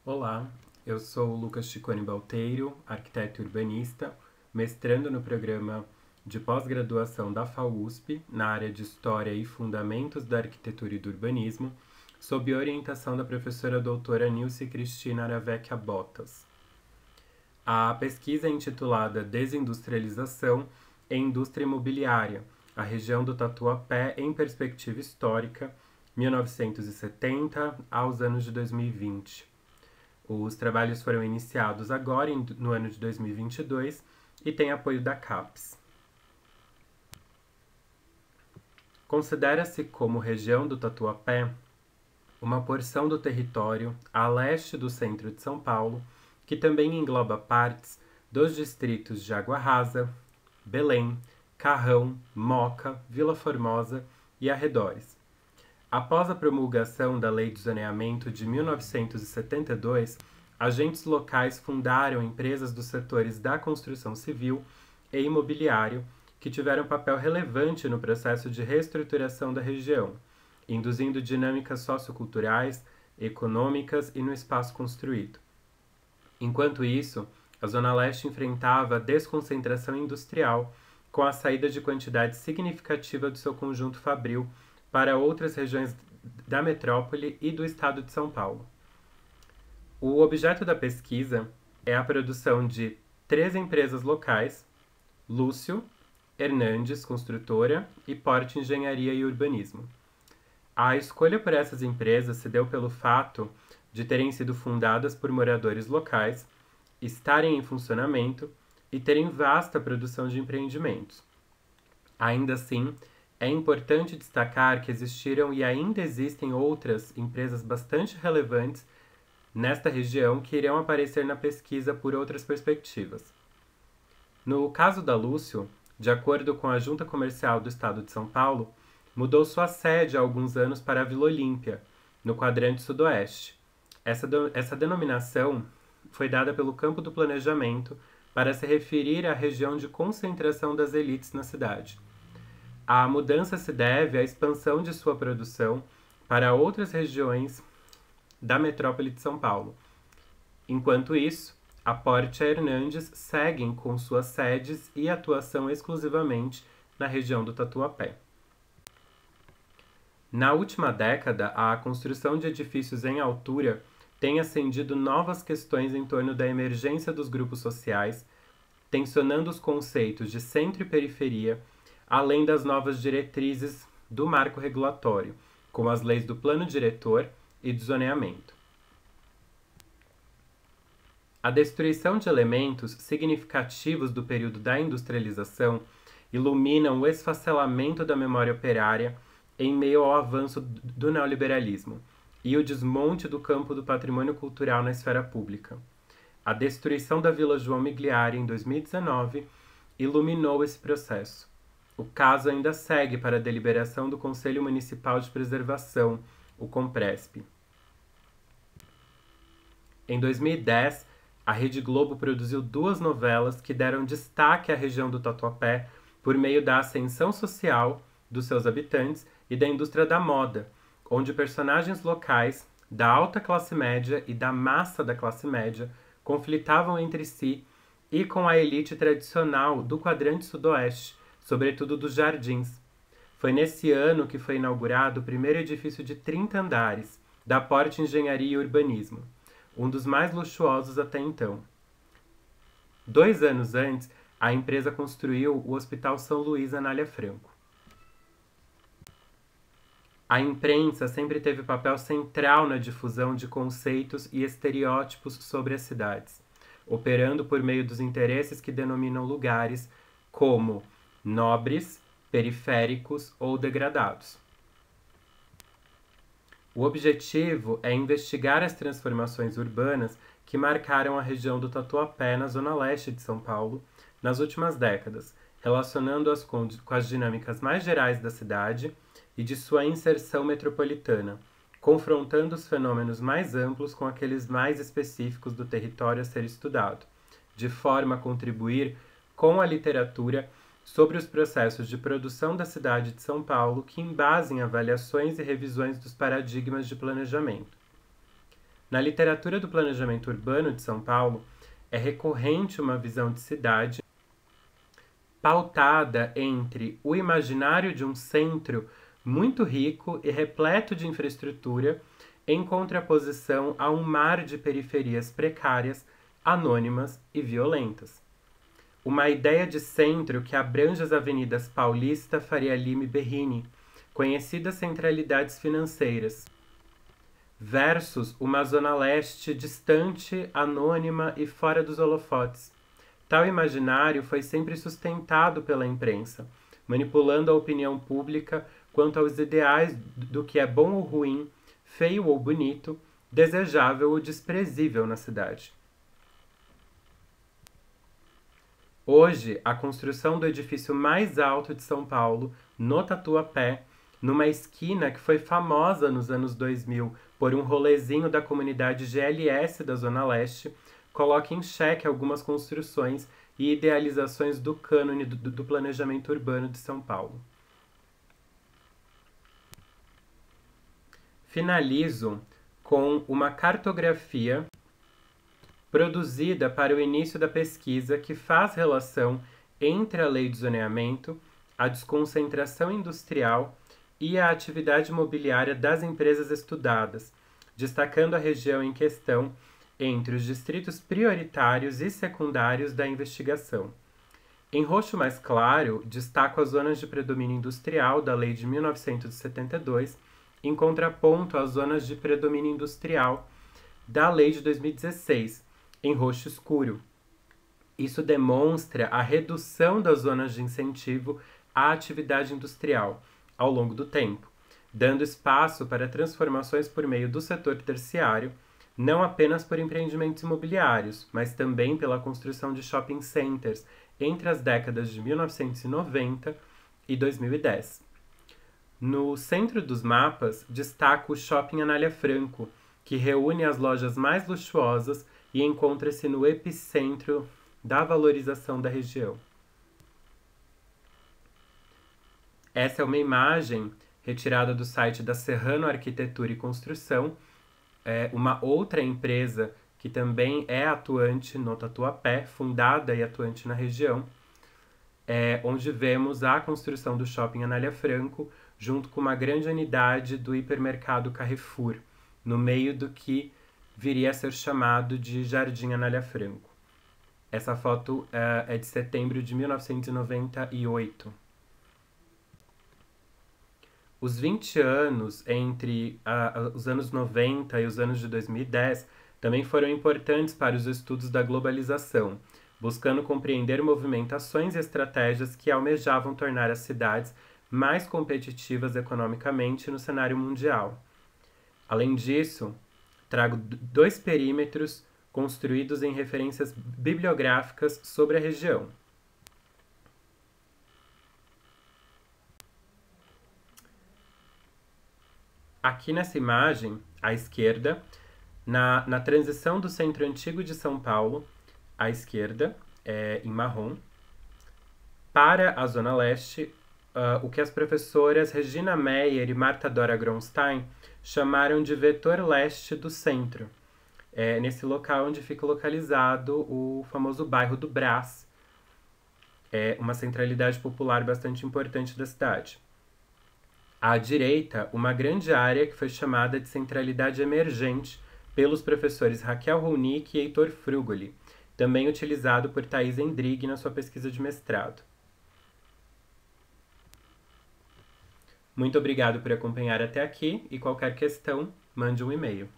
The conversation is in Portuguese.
Olá, eu sou o Lucas Ciccone Balteiro, arquiteto e urbanista, mestrando no programa de pós-graduação da FAUSP, na área de História e Fundamentos da Arquitetura e do Urbanismo, sob orientação da professora doutora Nilce Cristina Aravecchia Bottas. A pesquisa é intitulada Desindustrialização e Indústria Imobiliária, a região do Tatuapé em perspectiva histórica, 1970 aos anos de 2020. Os trabalhos foram iniciados agora, no ano de 2022, e têm apoio da CAPES. Considera-se como região do Tatuapé uma porção do território a leste do centro de São Paulo, que também engloba partes dos distritos de Água Rasa, Belém, Carrão, Moca, Vila Formosa e arredores. Após a promulgação da Lei de Zoneamento de 1972, agentes locais fundaram empresas dos setores da construção civil e imobiliário que tiveram papel relevante no processo de reestruturação da região, induzindo dinâmicas socioculturais, econômicas e no espaço construído. Enquanto isso, a Zona Leste enfrentava a desconcentração industrial com a saída de quantidade significativa do seu conjunto fabril para outras regiões da metrópole e do estado de São Paulo. O objeto da pesquisa é a produção de 3 empresas locais: Lúcio, Hernandes Construtora e Porte Engenharia e Urbanismo. A escolha por essas empresas se deu pelo fato de terem sido fundadas por moradores locais, estarem em funcionamento e terem vasta produção de empreendimentos. Ainda assim, é importante destacar que existiram e ainda existem outras empresas bastante relevantes nesta região que irão aparecer na pesquisa por outras perspectivas. No caso da Lúcio, de acordo com a Junta Comercial do Estado de São Paulo, mudou sua sede há alguns anos para a Vila Olímpia, no quadrante sudoeste. Essa denominação foi dada pelo campo do planejamento para se referir à região de concentração das elites na cidade. A mudança se deve à expansão de sua produção para outras regiões da metrópole de São Paulo. Enquanto isso, a Porte e a Hernandes seguem com suas sedes e atuação exclusivamente na região do Tatuapé. Na última década, a construção de edifícios em altura tem acendido novas questões em torno da emergência dos grupos sociais, tensionando os conceitos de centro e periferia, além das novas diretrizes do marco regulatório, como as leis do plano diretor e de zoneamento. A destruição de elementos significativos do período da industrialização ilumina o esfacelamento da memória operária em meio ao avanço do neoliberalismo e o desmonte do campo do patrimônio cultural na esfera pública. A destruição da Vila João Migliari em 2019 iluminou esse processo. O caso ainda segue para a deliberação do Conselho Municipal de Preservação, o COMPRESP. Em 2010, a Rede Globo produziu 2 novelas que deram destaque à região do Tatuapé por meio da ascensão social dos seus habitantes e da indústria da moda, onde personagens locais da alta classe média e da massa da classe média conflitavam entre si e com a elite tradicional do quadrante sudoeste, sobretudo dos Jardins. Foi nesse ano que foi inaugurado o primeiro edifício de 30 andares, da Porte Engenharia e Urbanismo, um dos mais luxuosos até então. 2 anos antes, a empresa construiu o Hospital São Luís Anália Franco. A imprensa sempre teve papel central na difusão de conceitos e estereótipos sobre as cidades, operando por meio dos interesses que denominam lugares como nobres, periféricos ou degradados. O objetivo é investigar as transformações urbanas que marcaram a região do Tatuapé na zona leste de São Paulo nas últimas décadas, relacionando-as com as dinâmicas mais gerais da cidade e de sua inserção metropolitana, confrontando os fenômenos mais amplos com aqueles mais específicos do território a ser estudado, de forma a contribuir com a literatura sobre os processos de produção da cidade de São Paulo que embasem avaliações e revisões dos paradigmas de planejamento. Na literatura do planejamento urbano de São Paulo, é recorrente uma visão de cidade pautada entre o imaginário de um centro muito rico e repleto de infraestrutura, em contraposição a um mar de periferias precárias, anônimas e violentas. Uma ideia de centro que abrange as avenidas Paulista, Faria Lima e Berrini, conhecidas centralidades financeiras, versus uma zona leste distante, anônima e fora dos holofotes. Tal imaginário foi sempre sustentado pela imprensa, manipulando a opinião pública quanto aos ideais do que é bom ou ruim, feio ou bonito, desejável ou desprezível na cidade. Hoje, a construção do edifício mais alto de São Paulo, no Tatuapé, numa esquina que foi famosa nos anos 2000 por um rolezinho da comunidade GLS da Zona Leste, coloca em xeque algumas construções e idealizações do cânone do planejamento urbano de São Paulo. Finalizo com uma cartografia produzida para o início da pesquisa que faz relação entre a lei de zoneamento, a desconcentração industrial e a atividade imobiliária das empresas estudadas, destacando a região em questão entre os distritos prioritários e secundários da investigação. Em roxo mais claro, destaco as zonas de predomínio industrial da Lei de 1972, em contraponto às zonas de predomínio industrial da Lei de 2016, em roxo escuro. Isso demonstra a redução das zonas de incentivo à atividade industrial ao longo do tempo, dando espaço para transformações por meio do setor terciário, não apenas por empreendimentos imobiliários, mas também pela construção de shopping centers entre as décadas de 1990 e 2010. No centro dos mapas, destaco o Shopping Anália Franco, que reúne as lojas mais luxuosas e encontra-se no epicentro da valorização da região. Essa é uma imagem retirada do site da Serrano Arquitetura e Construção, uma outra empresa que também é atuante no Tatuapé, fundada e atuante na região, onde vemos a construção do Shopping Anália Franco, junto com uma grande unidade do hipermercado Carrefour, no meio do que viria a ser chamado de Jardim Anália Franco. Essa foto é de setembro de 1998. Os 20 anos entre os anos 90 e os anos de 2010 também foram importantes para os estudos da globalização, buscando compreender movimentações e estratégias que almejavam tornar as cidades mais competitivas economicamente no cenário mundial. Além disso, trago 2 perímetros construídos em referências bibliográficas sobre a região. Aqui nessa imagem, à esquerda, na transição do centro antigo de São Paulo, à esquerda, em marrom, para a Zona Leste, o que as professoras Regina Meyer e Marta Dora Gronstein chamaram de vetor leste do centro, nesse local onde fica localizado o famoso bairro do Brás, uma centralidade popular bastante importante da cidade. À direita, uma grande área que foi chamada de centralidade emergente pelos professores Raquel Ronick e Heitor Frugoli, também utilizado por Thaís Endrig na sua pesquisa de mestrado. Muito obrigado por acompanhar até aqui e qualquer questão, mande um e-mail.